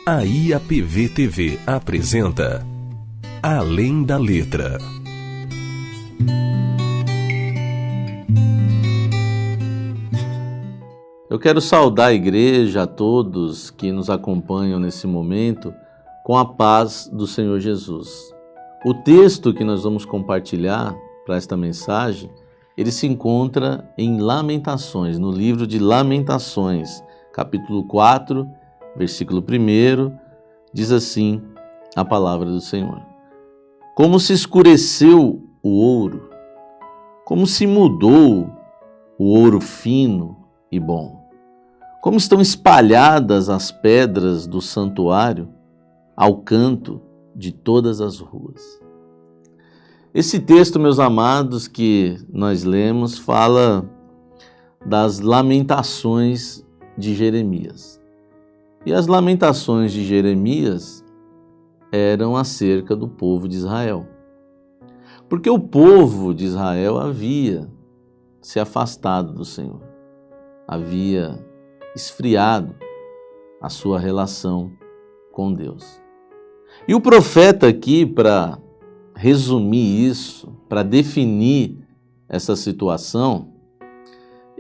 A IAPV TV apresenta Além da Letra. Eu quero saudar a igreja, a todos que nos acompanham nesse momento, com a paz do Senhor Jesus. O texto que nós vamos compartilhar para esta mensagem, ele se encontra em Lamentações, no livro de Lamentações, capítulo 4, versículo 1, diz assim a palavra do Senhor. Como se escureceu o ouro, como se mudou o ouro fino e bom. Como estão espalhadas as pedras do santuário ao canto de todas as ruas. Esse texto, meus amados, que nós lemos, fala das lamentações de Jeremias. E as lamentações de Jeremias eram acerca do povo de Israel. Porque o povo de Israel havia se afastado do Senhor. Havia esfriado a sua relação com Deus. E o profeta aqui, para resumir isso, para definir essa situação,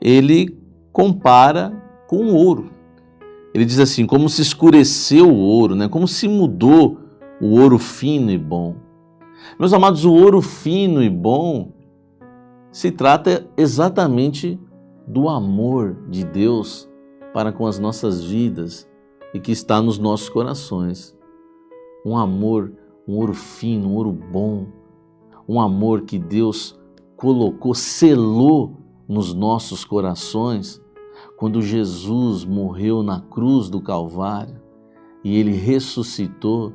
ele compara com o ouro. Ele diz assim, como se escureceu o ouro, né? Como se mudou o ouro fino e bom. Meus amados, o ouro fino e bom se trata exatamente do amor de Deus para com as nossas vidas e que está nos nossos corações. Um amor, um ouro fino, um ouro bom, um amor que Deus colocou, selou nos nossos corações quando Jesus morreu na cruz do Calvário e Ele ressuscitou.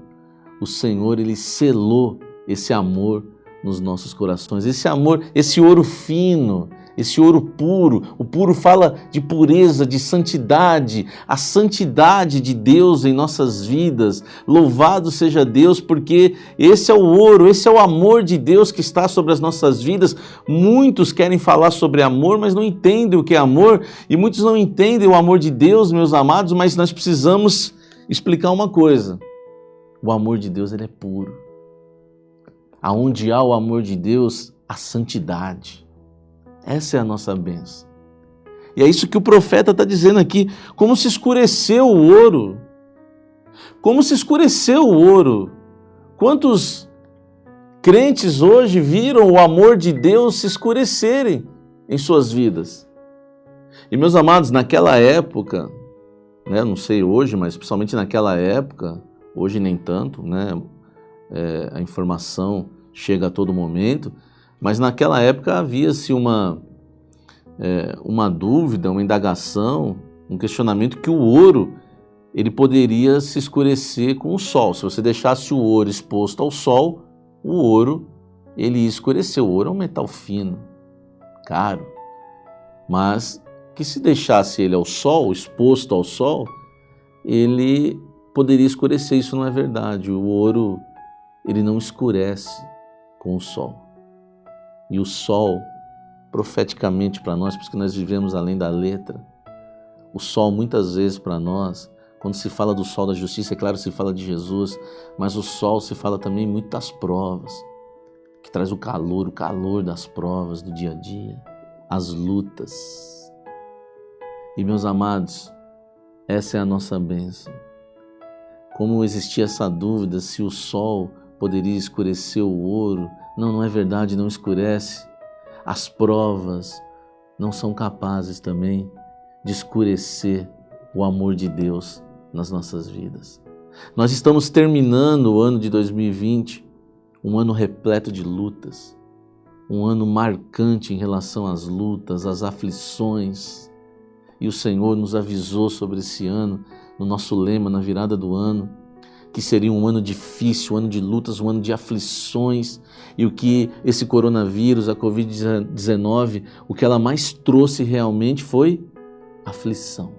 O Senhor, Ele selou esse amor nos nossos corações. Esse amor, esse ouro fino, esse ouro puro. O puro fala de pureza, de santidade, a santidade de Deus em nossas vidas. Louvado seja Deus, porque esse é o ouro, esse é o amor de Deus que está sobre as nossas vidas. Muitos querem falar sobre amor, mas não entendem o que é amor, e muitos não entendem o amor de Deus, meus amados, mas nós precisamos explicar uma coisa. O amor de Deus, ele é puro. Aonde há o amor de Deus, a santidade. Essa é a nossa bênção. E é isso que o profeta está dizendo aqui. Como se escureceu o ouro. Como se escureceu o ouro. Quantos crentes hoje viram o amor de Deus se escurecerem em suas vidas? E meus amados, naquela época, né, não sei hoje, mas principalmente naquela época, hoje nem tanto, né? A informação chega a todo momento, mas naquela época havia-se uma dúvida, uma indagação, um questionamento que o ouro ele poderia se escurecer com o sol. Se você deixasse o ouro exposto ao sol, o ouro ele ia escurecer. O ouro é um metal fino, caro, mas que se deixasse ele ao sol, exposto ao sol, ele poderia escurecer. Isso não é verdade. O ouro ele não escurece com o sol. E o sol, profeticamente para nós, porque nós vivemos além da letra, o sol muitas vezes para nós, quando se fala do sol da justiça, é claro, se fala de Jesus, mas o sol se fala também muito das provas, que traz o calor das provas do dia a dia, as lutas. E meus amados, essa é a nossa bênção. Como existia essa dúvida se o sol poderia escurecer o ouro. Não é verdade, não escurece. As provas não são capazes também de escurecer o amor de Deus nas nossas vidas. Nós estamos terminando o ano de 2020, um ano repleto de lutas, um ano marcante em relação às lutas, às aflições. E o Senhor nos avisou sobre esse ano, no nosso lema, na virada do ano, que seria um ano difícil, um ano de lutas, um ano de aflições, e o que esse coronavírus, a Covid-19, o que ela mais trouxe realmente foi aflição.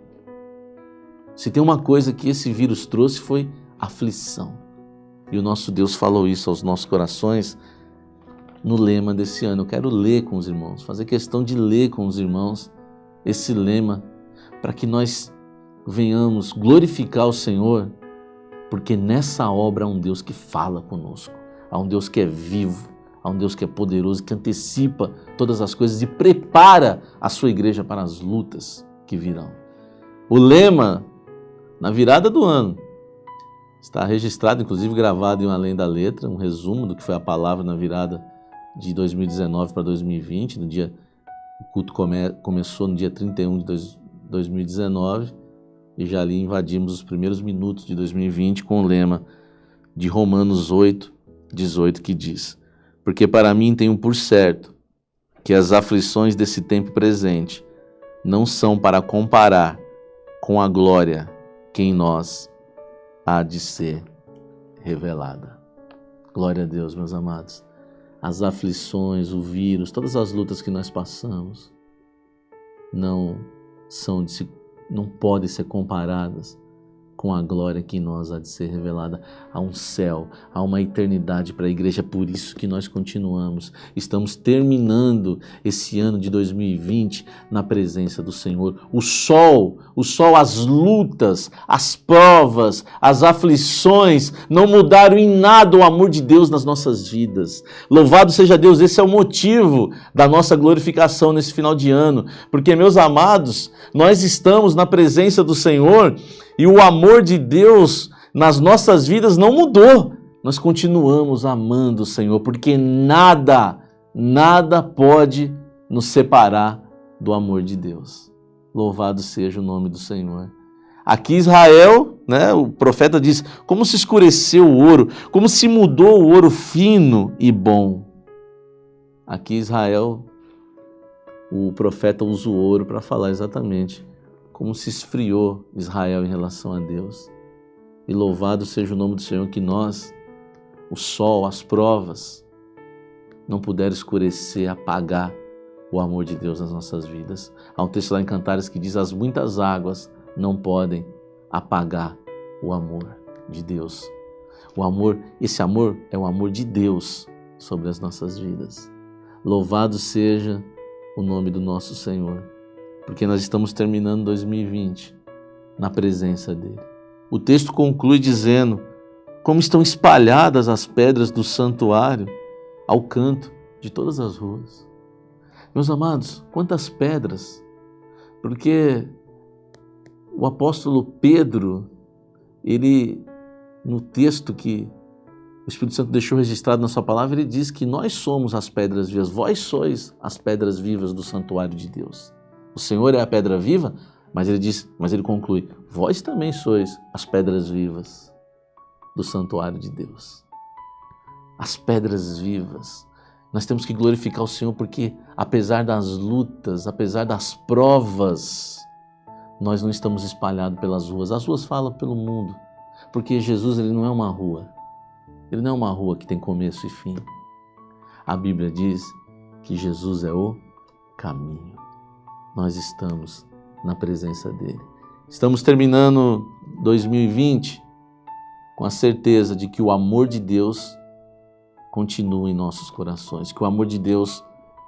Se tem uma coisa que esse vírus trouxe foi aflição. E o nosso Deus falou isso aos nossos corações no lema desse ano. Eu quero ler com os irmãos, fazer questão de ler com os irmãos esse lema, para que nós venhamos glorificar o Senhor, porque nessa obra há um Deus que fala conosco, há um Deus que é vivo, há um Deus que é poderoso, que antecipa todas as coisas e prepara a sua igreja para as lutas que virão. O lema, na virada do ano, está registrado, inclusive gravado em Além da Letra, um resumo do que foi a palavra na virada de 2019 para 2020. O culto começou no dia 31 de 2019 e já ali invadimos os primeiros minutos de 2020 com o lema de Romanos 8:18, que diz: porque para mim tenho por certo que as aflições desse tempo presente não são para comparar com a glória que em nós há de ser revelada. Glória a Deus, meus amados. As aflições, o vírus, todas as lutas que nós passamos não podem ser comparadas com a glória que em nós há de ser revelada. Há um céu, há uma eternidade para a igreja, por isso que nós continuamos. Estamos terminando esse ano de 2020 na presença do Senhor. O sol, as lutas, as provas, as aflições não mudaram em nada o amor de Deus nas nossas vidas. Louvado seja Deus, esse é o motivo da nossa glorificação nesse final de ano, porque, meus amados, nós estamos na presença do Senhor e o amor de Deus nas nossas vidas não mudou. Nós continuamos amando o Senhor, porque nada pode nos separar do amor de Deus. Louvado seja o nome do Senhor. Aqui Israel, o profeta diz, como se escureceu o ouro, como se mudou o ouro fino e bom. Aqui Israel, o profeta usa o ouro para falar exatamente como se esfriou Israel em relação a Deus. E louvado seja o nome do Senhor, que nós, o sol, as provas, não puderam escurecer, apagar o amor de Deus nas nossas vidas. Há um texto lá em Cantares que diz, as muitas águas não podem apagar o amor de Deus. Esse amor é o amor de Deus sobre as nossas vidas. Louvado seja o nome do nosso Senhor, porque nós estamos terminando 2020 na presença dele. O texto conclui dizendo, como estão espalhadas as pedras do santuário ao canto de todas as ruas. Meus amados, quantas pedras! Porque o apóstolo Pedro, no texto que o Espírito Santo deixou registrado na sua palavra, ele diz que nós somos as pedras vivas, vós sois as pedras vivas do santuário de Deus. O Senhor é a pedra viva, mas ele conclui, vós também sois as pedras vivas do santuário de Deus. As pedras vivas. Nós temos que glorificar o Senhor porque, apesar das lutas, apesar das provas, nós não estamos espalhados pelas ruas. As ruas falam pelo mundo, porque Jesus ele não é uma rua. Ele não é uma rua que tem começo e fim. A Bíblia diz que Jesus é o caminho. Nós estamos na presença dele. Estamos terminando 2020 com a certeza de que o amor de Deus continua em nossos corações, que o amor de Deus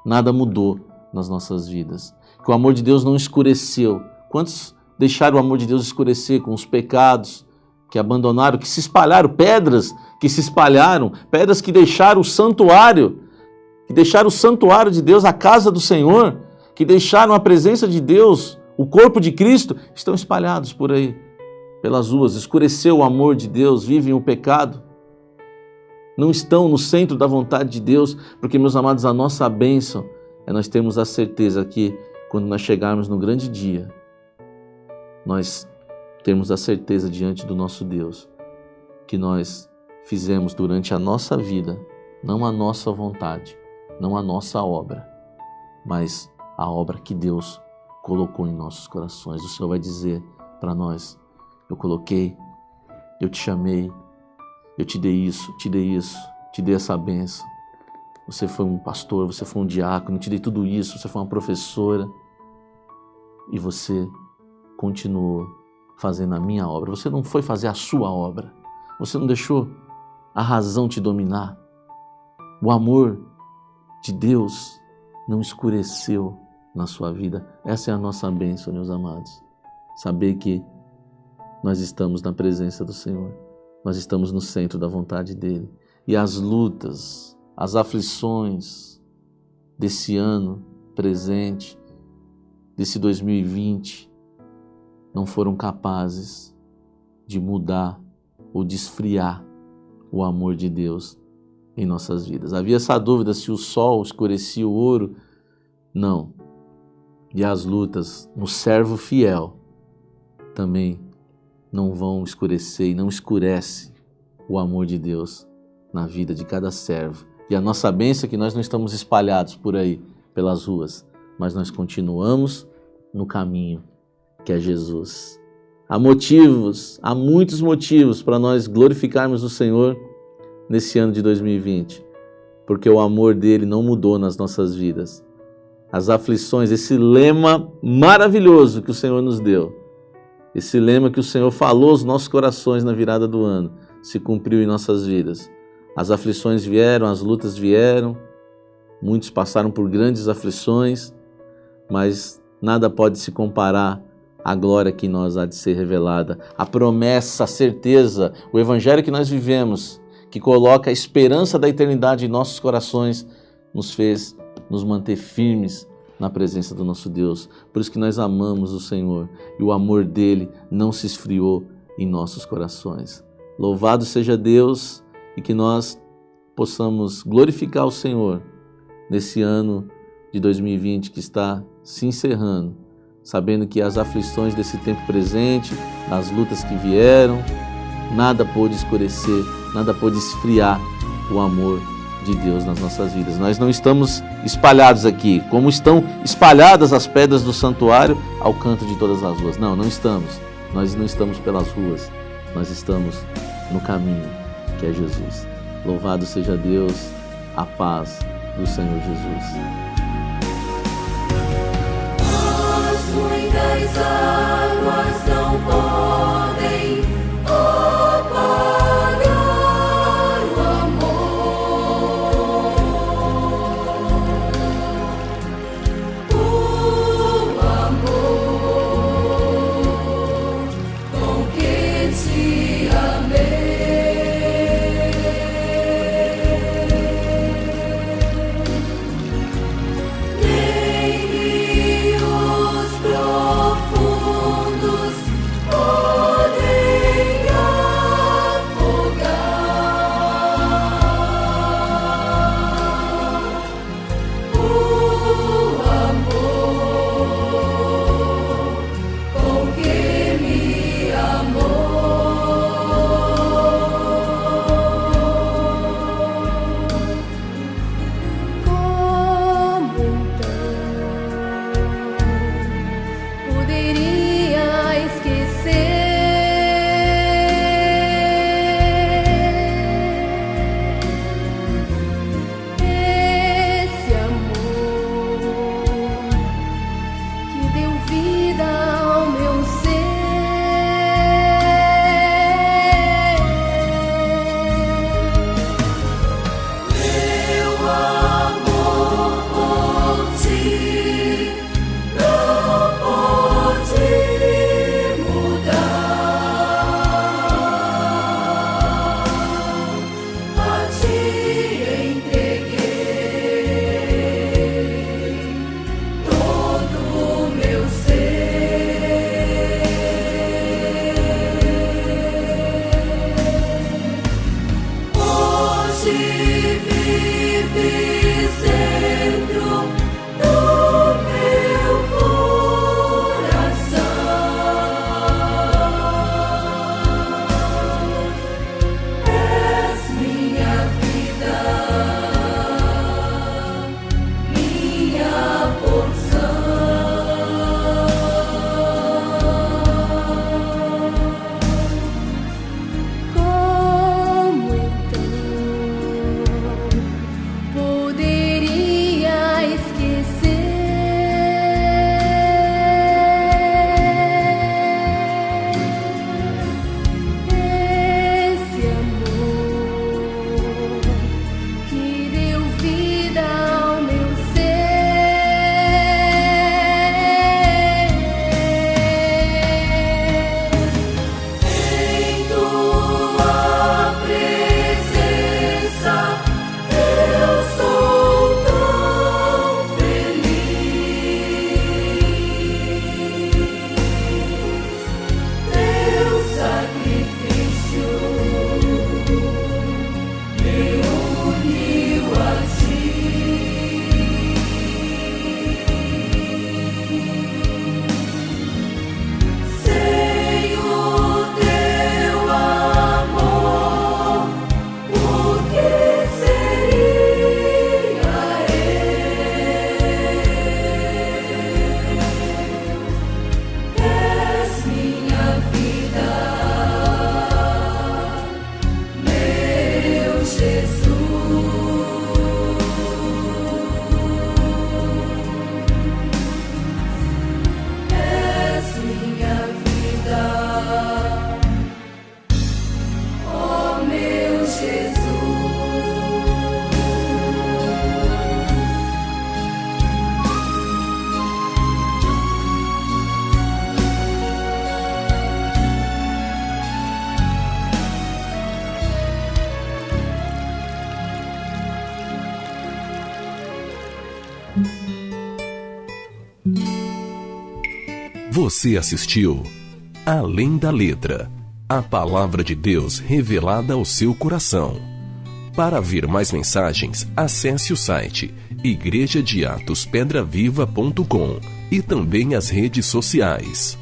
nada mudou nas nossas vidas, que o amor de Deus não escureceu. Quantos deixaram o amor de Deus escurecer com os pecados que abandonaram, que se espalharam, pedras que se espalharam, pedras que deixaram o santuário de Deus, a casa do Senhor, que deixaram a presença de Deus, o corpo de Cristo, estão espalhados por aí, pelas ruas. Escureceu o amor de Deus, vivem o pecado, não estão no centro da vontade de Deus, porque, meus amados, a nossa bênção é nós termos a certeza que, quando nós chegarmos no grande dia, nós temos a certeza diante do nosso Deus que nós fizemos durante a nossa vida, não a nossa vontade, não a nossa obra, mas a obra que Deus colocou em nossos corações. O Senhor vai dizer para nós, eu coloquei, eu te chamei, eu te dei isso, te dei essa bênção. Você foi um pastor, você foi um diácono, eu te dei tudo isso, você foi uma professora e você continuou fazendo a minha obra. Você não foi fazer a sua obra, você não deixou a razão te dominar. O amor de Deus não escureceu na sua vida. Essa é a nossa bênção, meus amados. saber que nós estamos na presença do Senhor, nós estamos no centro da vontade dEle. E as lutas, as aflições desse ano presente, desse 2020, não foram capazes de mudar ou de esfriar o amor de Deus em nossas vidas. Havia essa dúvida se o sol escurecia o ouro. Não. E as lutas no servo fiel também não vão escurecer e não escurece o amor de Deus na vida de cada servo. E a nossa bênção é que nós não estamos espalhados por aí, pelas ruas, mas nós continuamos no caminho que é Jesus. Há motivos, há muitos motivos para nós glorificarmos o Senhor nesse ano de 2020, porque o amor dele não mudou nas nossas vidas. As aflições, esse lema maravilhoso que o Senhor nos deu, esse lema que o Senhor falou aos nossos corações na virada do ano, se cumpriu em nossas vidas. As aflições vieram, as lutas vieram, muitos passaram por grandes aflições, mas nada pode se comparar à glória que em nós há de ser revelada. A promessa, a certeza, o evangelho que nós vivemos, que coloca a esperança da eternidade em nossos corações, nos fez nos manter firmes na presença do nosso Deus. Por isso que nós amamos o Senhor e o amor dele não se esfriou em nossos corações. Louvado seja Deus e que nós possamos glorificar o Senhor nesse ano de 2020 que está se encerrando, sabendo que as aflições desse tempo presente, as lutas que vieram, nada pôde escurecer, nada pôde esfriar o amor de Deus nas nossas vidas. Nós não estamos espalhados aqui, como estão espalhadas as pedras do santuário ao canto de todas as ruas. Não, não estamos. Nós não estamos pelas ruas, nós estamos no caminho que é Jesus. Louvado seja Deus, a paz do Senhor Jesus. Muitas águas não podem apagar o amor, com que te amei. Nem rios profundos Você assistiu Além da Letra, a palavra de Deus revelada ao seu coração. Para ver mais mensagens, acesse o site igrejadeatospedраviva.com e também as redes sociais.